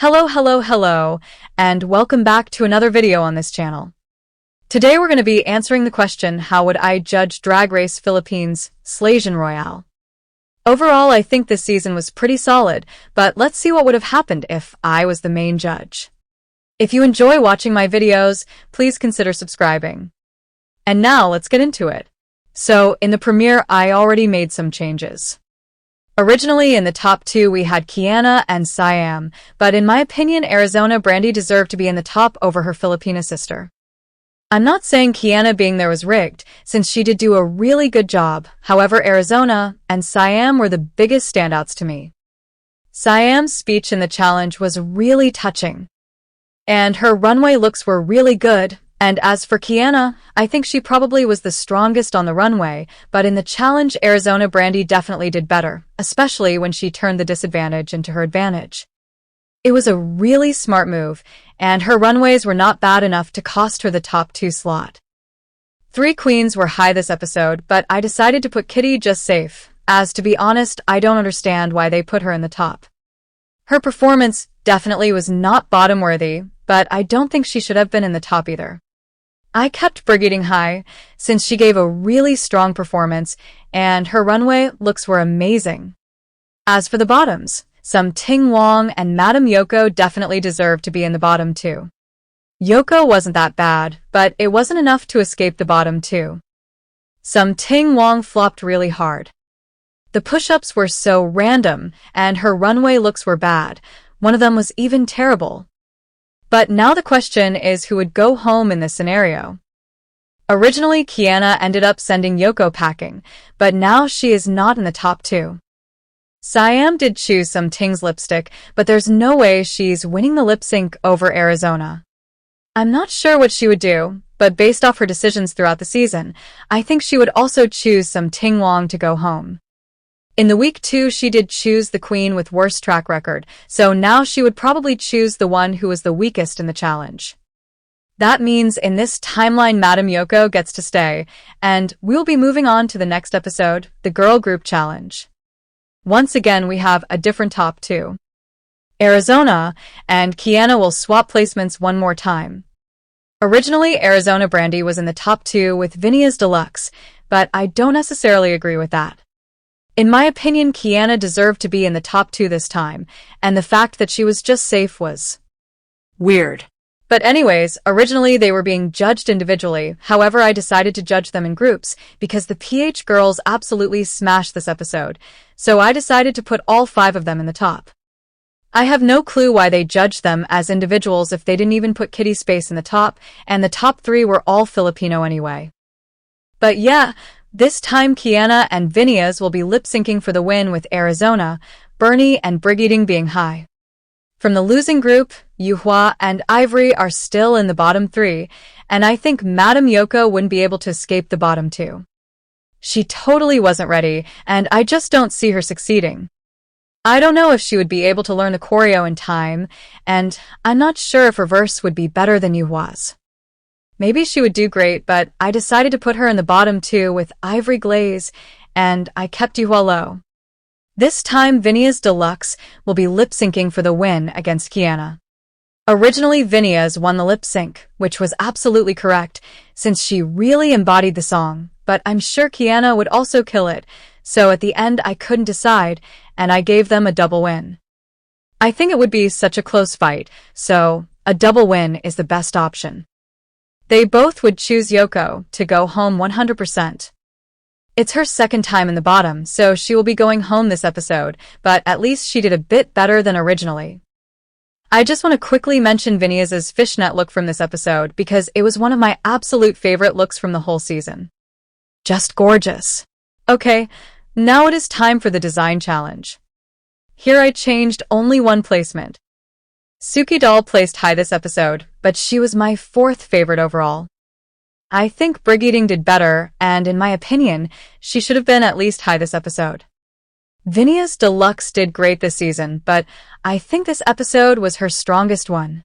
Hello, and welcome back to another video on this channel. Today we're going to be answering the question, how would I judge Drag Race Philippines Slaysian Royale? Overall, I think this season was pretty solid, but let's see what would have happened if I was the main judge. If you enjoy watching my videos, please consider subscribing. And now let's get into it. So, in the premiere, I already made some changes. Originally, in the top two, we had Kiana and Siam, but in my opinion, Arizona Brandy deserved to be in the top over her Filipina sister. I'm not saying Kiana being there was rigged, since she did do a really good job. However, Arizona and Siam were the biggest standouts to me. Siam's speech in the challenge was really touching, and her runway looks were really good. And as for Kiana, I think she probably was the strongest on the runway, but in the challenge, Arizona Brandy definitely did better, especially when she turned the disadvantage into her advantage. It was a really smart move, and her runways were not bad enough to cost her the top 2 slot. 3 queens were high this episode, but I decided to put Kitty just safe, as to be honest, I don't understand why they put her in the top. Her performance definitely was not bottom-worthy, but I don't think she should have been in the top either. I kept Brigading high, since she gave a really strong performance, and her runway looks were amazing. As for the bottoms, some Ting Wong and Madam Yoko definitely deserved to be in the bottom too. Yoko wasn't that bad, but it wasn't enough to escape the bottom too. Some Ting Wong flopped really hard. The push-ups were so random, and her runway looks were bad. One of them was even terrible. But now the question is who would go home in this scenario. Originally, Kiana ended up sending Yoko packing, but now she is not in the top 2. Siam did choose some Ting's lipstick, but there's no way she's winning the lip sync over Arizona. I'm not sure what she would do, but based off her decisions throughout the season, I think she would also choose some Ting Wong to go home. In the week 2, she did choose the queen with worst track record, so now she would probably choose the one who was the weakest in the challenge. That means in this timeline, Madam Yoko gets to stay, and we'll be moving on to the next episode, the Girl Group Challenge. Once again, we have a different top 2. Arizona and Kiana will swap placements one more time. Originally, Arizona Brandy was in the top 2 with Vinny's Deluxe, but I don't necessarily agree with that. In my opinion, Kiana deserved to be in the top 2 this time, and the fact that she was just safe was weird. But anyways, originally they were being judged individually, however I decided to judge them in groups, because the PH girls absolutely smashed this episode, so I decided to put all 5 of them in the top. I have no clue why they judged them as individuals if they didn't even put Kitty's space in the top, and the top 3 were all Filipino anyway. But yeah, this time Kiana and Vinny's will be lip-syncing for the win with Arizona, Bernie and Brigading being high. From the losing group, Yuhua and Ivory are still in the bottom 3, and I think Madam Yoko wouldn't be able to escape the bottom 2. She totally wasn't ready, and I just don't see her succeeding. I don't know if she would be able to learn the choreo in time, and I'm not sure if her verse would be better than Yuhua's. Maybe she would do great, but I decided to put her in the bottom 2 with Ivory Glaze, and I kept Yuhua low. This time, Vinny's Deluxe will be lip-syncing for the win against Kiana. Originally, Vinny's won the lip-sync, which was absolutely correct, since she really embodied the song, but I'm sure Kiana would also kill it, so at the end I couldn't decide, and I gave them a double win. I think it would be such a close fight, so a double win is the best option. They both would choose Yoko to go home 100%. It's her second time in the bottom, so she will be going home this episode, but at least she did a bit better than originally. I just want to quickly mention Vinny's fishnet look from this episode because it was one of my absolute favorite looks from the whole season. Just gorgeous. Okay, now it is time for the design challenge. Here I changed only one placement. Suki Doll placed high this episode, but she was my 4th favorite overall. I think Brigading did better, and in my opinion, she should have been at least high this episode. Vinny's Deluxe did great this season, but I think this episode was her strongest one.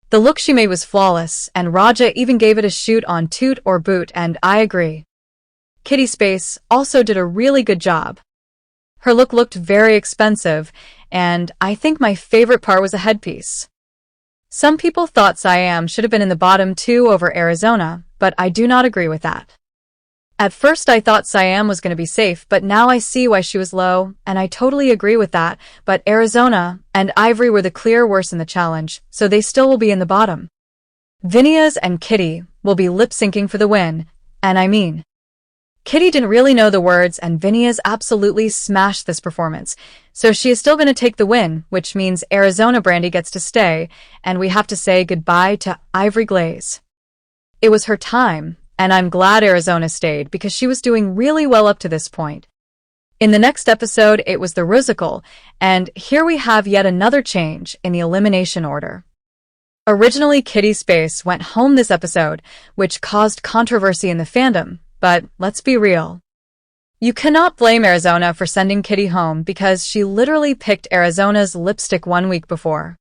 The look she made was flawless, and Raja even gave it a shoot on Toot or Boot, and I agree. Kitty Space also did a really good job. Her look looked very expensive, and I think my favorite part was a headpiece. Some people thought Siam should have been in the bottom 2 over Arizona, but I do not agree with that. At first I thought Siam was going to be safe, but now I see why she was low, and I totally agree with that, but Arizona and Ivory were the clear worse in the challenge, so they still will be in the bottom. Vinnyas and Kitty will be lip-syncing for the win, and I mean, Kitty didn't really know the words and Vinnyas absolutely smashed this performance, so she is still going to take the win, which means Arizona Brandy gets to stay, and we have to say goodbye to Ivory Glaze. It was her time, and I'm glad Arizona stayed because she was doing really well up to this point. In the next episode, it was the Rosacle, and here we have yet another change in the elimination order. Originally, Kitty Space went home this episode, which caused controversy in the fandom, but let's be real. You cannot blame Arizona for sending Kitty home because she literally picked Arizona's lipstick 1 week before.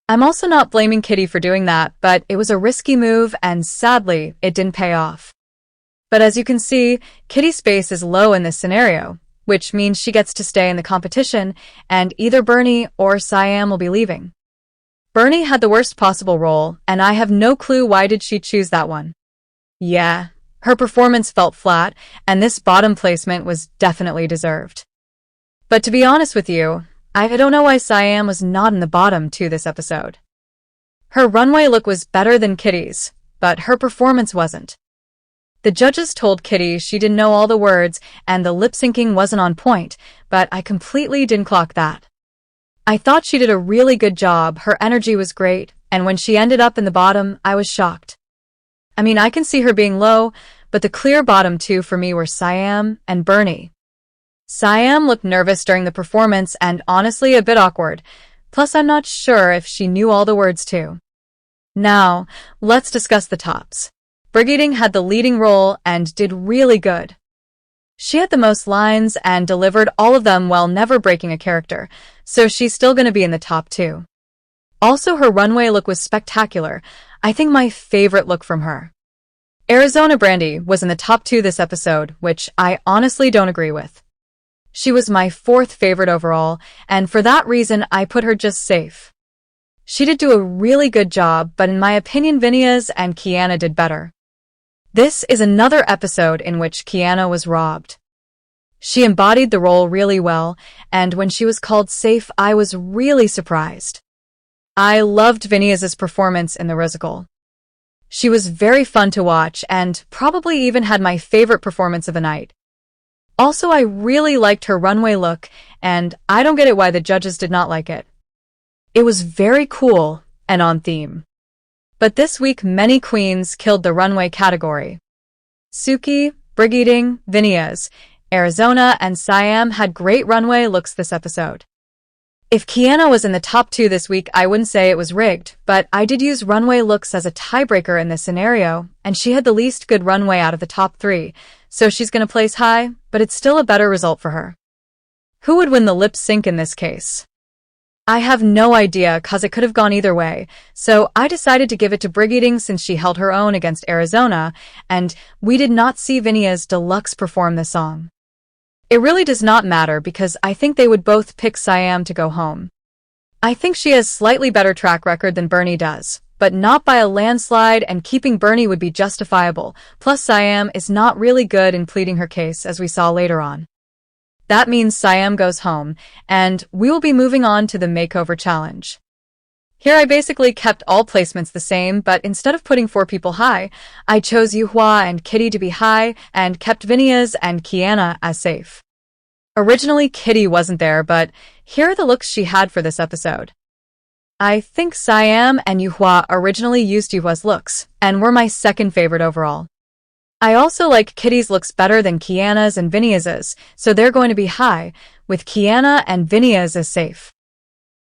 I'm also not blaming Kitty for doing that, but it was a risky move and sadly, it didn't pay off. But as you can see, Kitty Space is low in this scenario, which means she gets to stay in the competition and either Bernie or Siam will be leaving. Bernie had the worst possible role, and I have no clue why did she choose that one. Yeah, her performance felt flat, and this bottom placement was definitely deserved. But to be honest with you, I don't know why Siam was not in the bottom 2 this episode. Her runway look was better than Kitty's, but her performance wasn't. The judges told Kitty she didn't know all the words and the lip-syncing wasn't on point, but I completely didn't clock that. I thought she did a really good job, her energy was great, and when she ended up in the bottom, I was shocked. I mean, I can see her being low, but the clear bottom 2 for me were Siam and Bernie. Siam looked nervous during the performance and honestly a bit awkward, plus I'm not sure if she knew all the words too. Now, let's discuss the tops. Brigading had the leading role and did really good. She had the most lines and delivered all of them while never breaking a character, so she's still going to be in the top 2. Also, her runway look was spectacular. I think my favorite look from her. Arizona Brandy was in the top 2 this episode, which I honestly don't agree with. She was my 4th favorite overall, and for that reason I put her just safe. She did do a really good job, but in my opinion Vinnyas and Kiana did better. This is another episode in which Kiana was robbed. She embodied the role really well, and when she was called safe I was really surprised. I loved Vinnyas' performance in the Rosacle. She was very fun to watch and probably even had my favorite performance of the night. Also, I really liked her runway look, and I don't get it why the judges did not like it. It was very cool and on theme. But this week, many queens killed the runway category. Suki, Brigading, Vinnyas, Arizona, and Siam had great runway looks this episode. If Kiana was in the top 2 this week, I wouldn't say it was rigged, but I did use runway looks as a tiebreaker in this scenario, and she had the least good runway out of the top 3, so she's going to place high, but it's still a better result for her. Who would win the lip sync in this case? I have no idea cause it could have gone either way, so I decided to give it to Brigading since she held her own against Arizona, and we did not see Vinnyas Deluxe perform the song. It really does not matter because I think they would both pick Siam to go home. I think she has slightly better track record than Bernie does, but not by a landslide, and keeping Bernie would be justifiable, plus Siam is not really good in pleading her case as we saw later on. That means Siam goes home, and we will be moving on to the Makeover challenge. Here I basically kept all placements the same, but instead of putting 4 people high, I chose Yuhua and Kitty to be high and kept Vinnyas and Kiana as safe. Originally Kitty wasn't there, but here are the looks she had for this episode. I think Siam and Yuhua originally used Yuhua's looks, and were my 2nd favorite overall. I also like Kitty's looks better than Kiana's and Vinnyas's, so they're going to be high, with Kiana and Vinnyas as safe.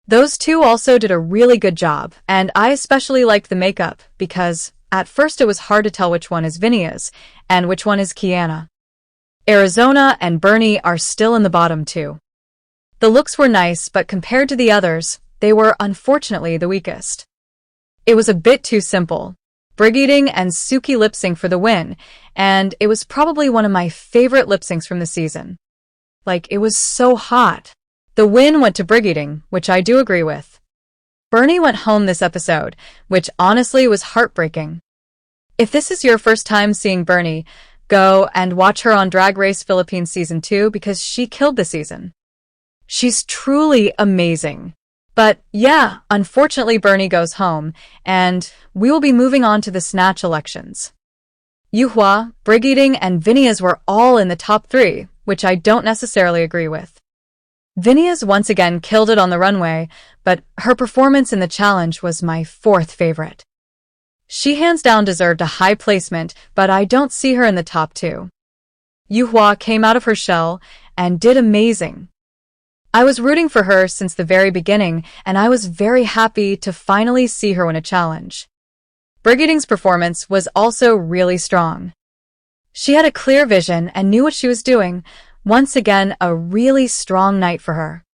Those 2 also did a really good job, and I especially liked the makeup, because at first it was hard to tell which one is Vinnyas, and which one is Kiana. Arizona and Bernie are still in the bottom 2. The looks were nice, but compared to the others, they were unfortunately the weakest. It was a bit too simple. Brigading and Suki lip-sync for the win, and it was probably one of my favorite lip-syncs from the season. Like, it was so hot. The win went to Brigading, which I do agree with. Bernie went home this episode, which honestly was heartbreaking. If this is your first time seeing Bernie, go and watch her on Drag Race Philippines Season 2 because she killed the season. She's truly amazing. But yeah, unfortunately Bernie goes home, and we will be moving on to the Snatch elections. Yuhua, Brigading, and Vinias were all in the top 3, which I don't necessarily agree with. Vinias once again killed it on the runway, but her performance in the challenge was my 4th favorite. She hands down deserved a high placement, but I don't see her in the top 2. Yuhua came out of her shell and did amazing. I was rooting for her since the very beginning, and I was very happy to finally see her win a challenge. Brigading's performance was also really strong. She had a clear vision and knew what she was doing. Once again, a really strong night for her.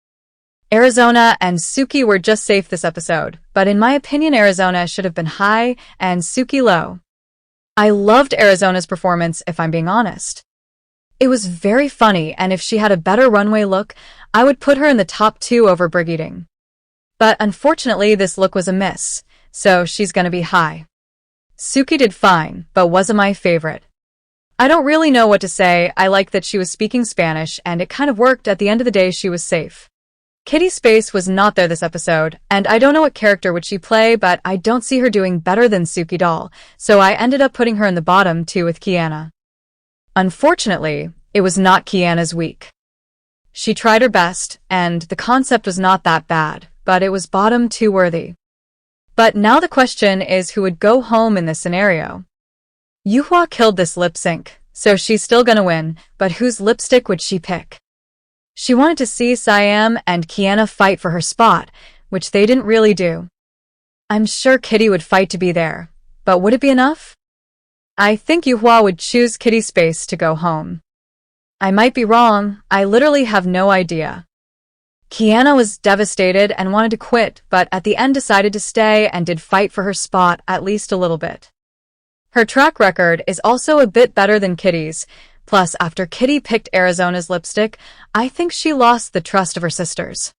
Arizona and Suki were just safe this episode, but in my opinion Arizona should have been high and Suki low. I loved Arizona's performance, if I'm being honest. It was very funny, and if she had a better runway look, I would put her in the top 2 over Brigading. But unfortunately, this look was a miss, so she's gonna be high. Suki did fine, but wasn't my favorite. I don't really know what to say. I like that she was speaking Spanish, and it kind of worked. At the end of the day, she was safe. Kitty Space was not there this episode, and I don't know what character would she play, but I don't see her doing better than Suki doll, so I ended up putting her in the bottom 2 with Kiana. Unfortunately, it was not Kiana's week. She tried her best, and the concept was not that bad, but it was bottom 2 worthy. But now the question is who would go home in this scenario. Yuhua killed this lip sync, so she's still gonna win, but whose lipstick would she pick? She wanted to see Siam and Kiana fight for her spot, which they didn't really do. I'm sure Kitty would fight to be there, but would it be enough? I think Yuhua would choose Kitty Space to go home. I might be wrong, I literally have no idea. Kiana was devastated and wanted to quit, but at the end decided to stay and did fight for her spot at least a little bit. Her track record is also a bit better than Kitty's, plus after Kitty picked Arizona's lipstick, I think she lost the trust of her sisters.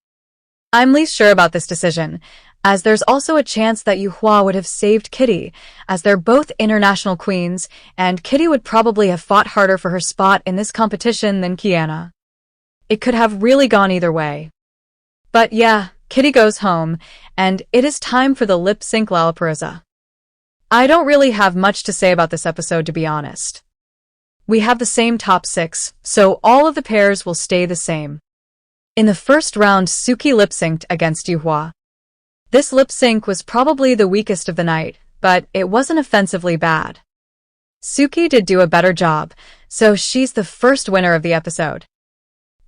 I'm least sure about this decision, as there's also a chance that Yuhua would have saved Kitty, as they're both international queens, and Kitty would probably have fought harder for her spot in this competition than Kiana. It could have really gone either way. But yeah, Kitty goes home, and it is time for the lip-sync laariza. I don't really have much to say about this episode, to be honest. We have the same top 6, so all of the pairs will stay the same. In the first round, Suki lip-synced against Yuhua. This lip-sync was probably the weakest of the night, but it wasn't offensively bad. Suki did do a better job, so she's the first winner of the episode.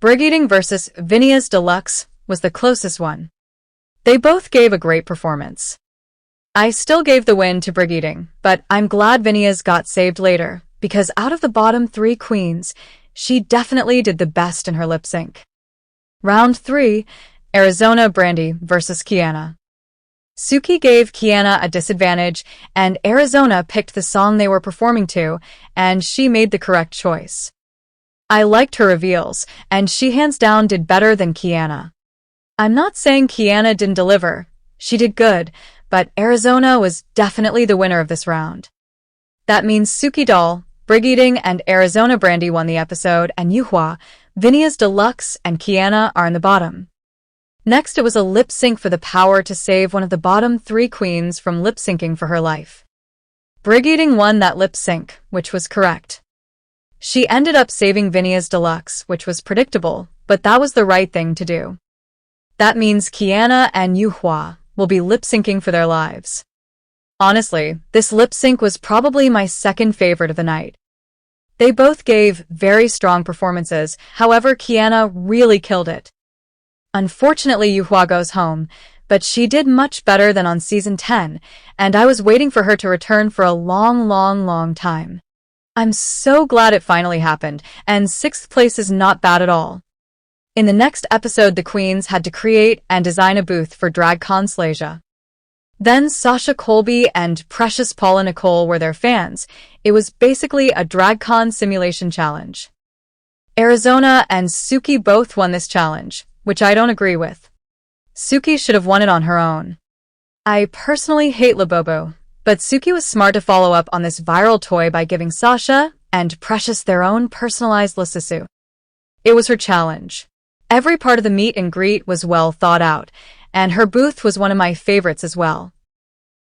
Brigading vs. Vinias Deluxe was the closest one. They both gave a great performance. I still gave the win to Brigading, but I'm glad Vinias got saved later, because out of the bottom 3 queens, she definitely did the best in her lip-sync. Round 3, Arizona Brandy vs. Kiana. Suki gave Kiana a disadvantage, and Arizona picked the song they were performing to, and she made the correct choice. I liked her reveals, and she hands down did better than Kiana. I'm not saying Kiana didn't deliver, she did good, but Arizona was definitely the winner of this round. That means Suki Doll, Brigading, and Arizona Brandy won the episode, and Yuhua, Vinias Deluxe, and Kiana are in the bottom. Next, it was a lip-sync for the power to save one of the bottom 3 queens from lip-syncing for her life. Brigading won that lip-sync, which was correct. She ended up saving Vinias Deluxe, which was predictable, but that was the right thing to do. That means Kiana and Yuhua will be lip-syncing for their lives. Honestly, this lip-sync was probably my second favorite of the night. They both gave very strong performances, however Kiana really killed it. Unfortunately, Yuhua goes home, but she did much better than on Season 10, and I was waiting for her to return for a long time. I'm so glad it finally happened, and 6th place is not bad at all. In the next episode, the queens had to create and design a booth for Dragcon Slaysian. Then Sasha Colby and Precious Paula Nicole were their fans. It was basically a Dragcon simulation challenge. Arizona and Suki both won this challenge, which I don't agree with. Suki should have won it on her own. I personally hate Labobo, but Suki was smart to follow up on this viral toy by giving Sasha and Precious their own personalized Lasusu. It was her challenge. Every part of the meet and greet was well thought out, and her booth was one of my favorites as well.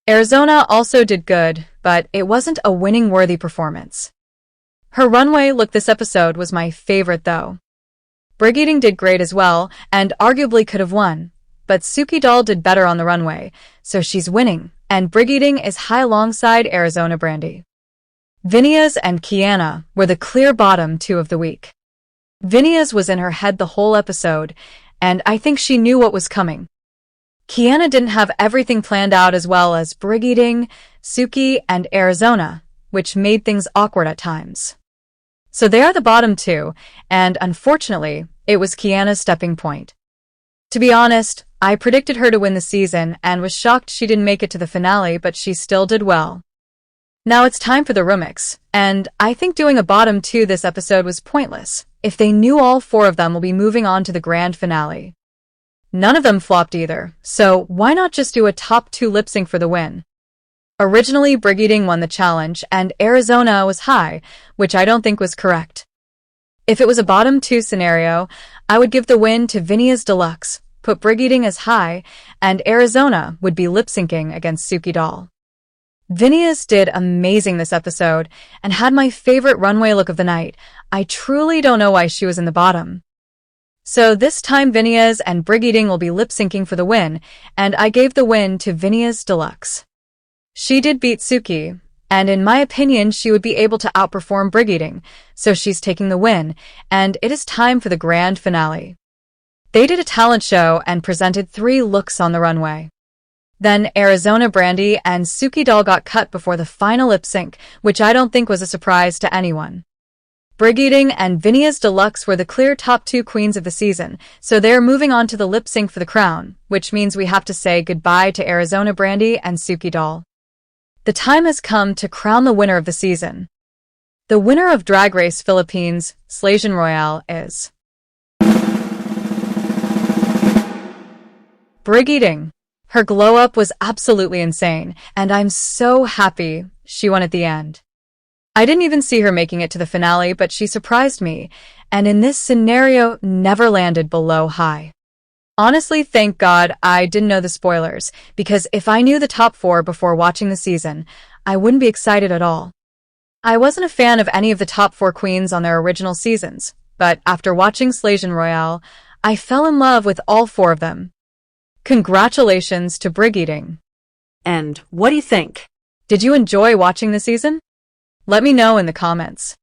Arizona also did good, but it wasn't a winning-worthy performance. Her runway look this episode was my favorite though. Brigading did great as well, and arguably could have won, but Suki Doll did better on the runway, so she's winning, and Brigading is high alongside Arizona Brandy. Vinia's and Kiana were the clear bottom two of the week. Vinia's was in her head the whole episode, and I think she knew what was coming. Kiana didn't have everything planned out as well as Brigading, Suki, and Arizona, which made things awkward at times. So they are the bottom two, and unfortunately, it was Kiana's stepping point. To be honest, I predicted her to win the season and was shocked she didn't make it to the finale, but she still did well. Now it's time for the remix, and I think doing a bottom two this episode was pointless, if they knew all four of them will be moving on to the grand finale. None of them flopped either, so why not just do a top two lip sync for the win? Originally, Brigading won the challenge, and Arizona was high, which I don't think was correct. If it was a bottom two scenario, I would give the win to Vinia's Deluxe, put Brigading as high, and Arizona would be lip-syncing against Suki Doll. Vinia's did amazing this episode, and had my favorite runway look of the night. I truly don't know why she was in the bottom. So this time Vinia's and Brigading will be lip-syncing for the win, and I gave the win to Vinia's Deluxe. She did beat Suki, and in my opinion she would be able to outperform Brigading, so she's taking the win, and it is time for the grand finale. They did a talent show and presented 3 looks on the runway. Then Arizona Brandy and Suki Doll got cut before the final lip sync, which I don't think was a surprise to anyone. Brigading and Vinia's Deluxe were the clear top 2 queens of the season, so they're moving on to the lip sync for the crown, which means we have to say goodbye to Arizona Brandy and Suki Doll. The time has come to crown the winner of the season. The winner of Drag Race Philippines, Slaysian Royale is Brigading. Her glow-up was absolutely insane, and I'm so happy she won at the end. I didn't even see her making it to the finale, but she surprised me, and in this scenario never landed below high. Honestly, thank God I didn't know the spoilers, because if I knew the top 4 before watching the season, I wouldn't be excited at all. I wasn't a fan of any of the top 4 queens on their original seasons, but after watching Slaysian Royale, I fell in love with all 4 of them. Congratulations to Brigading. And what do you think? Did you enjoy watching the season? Let me know in the comments.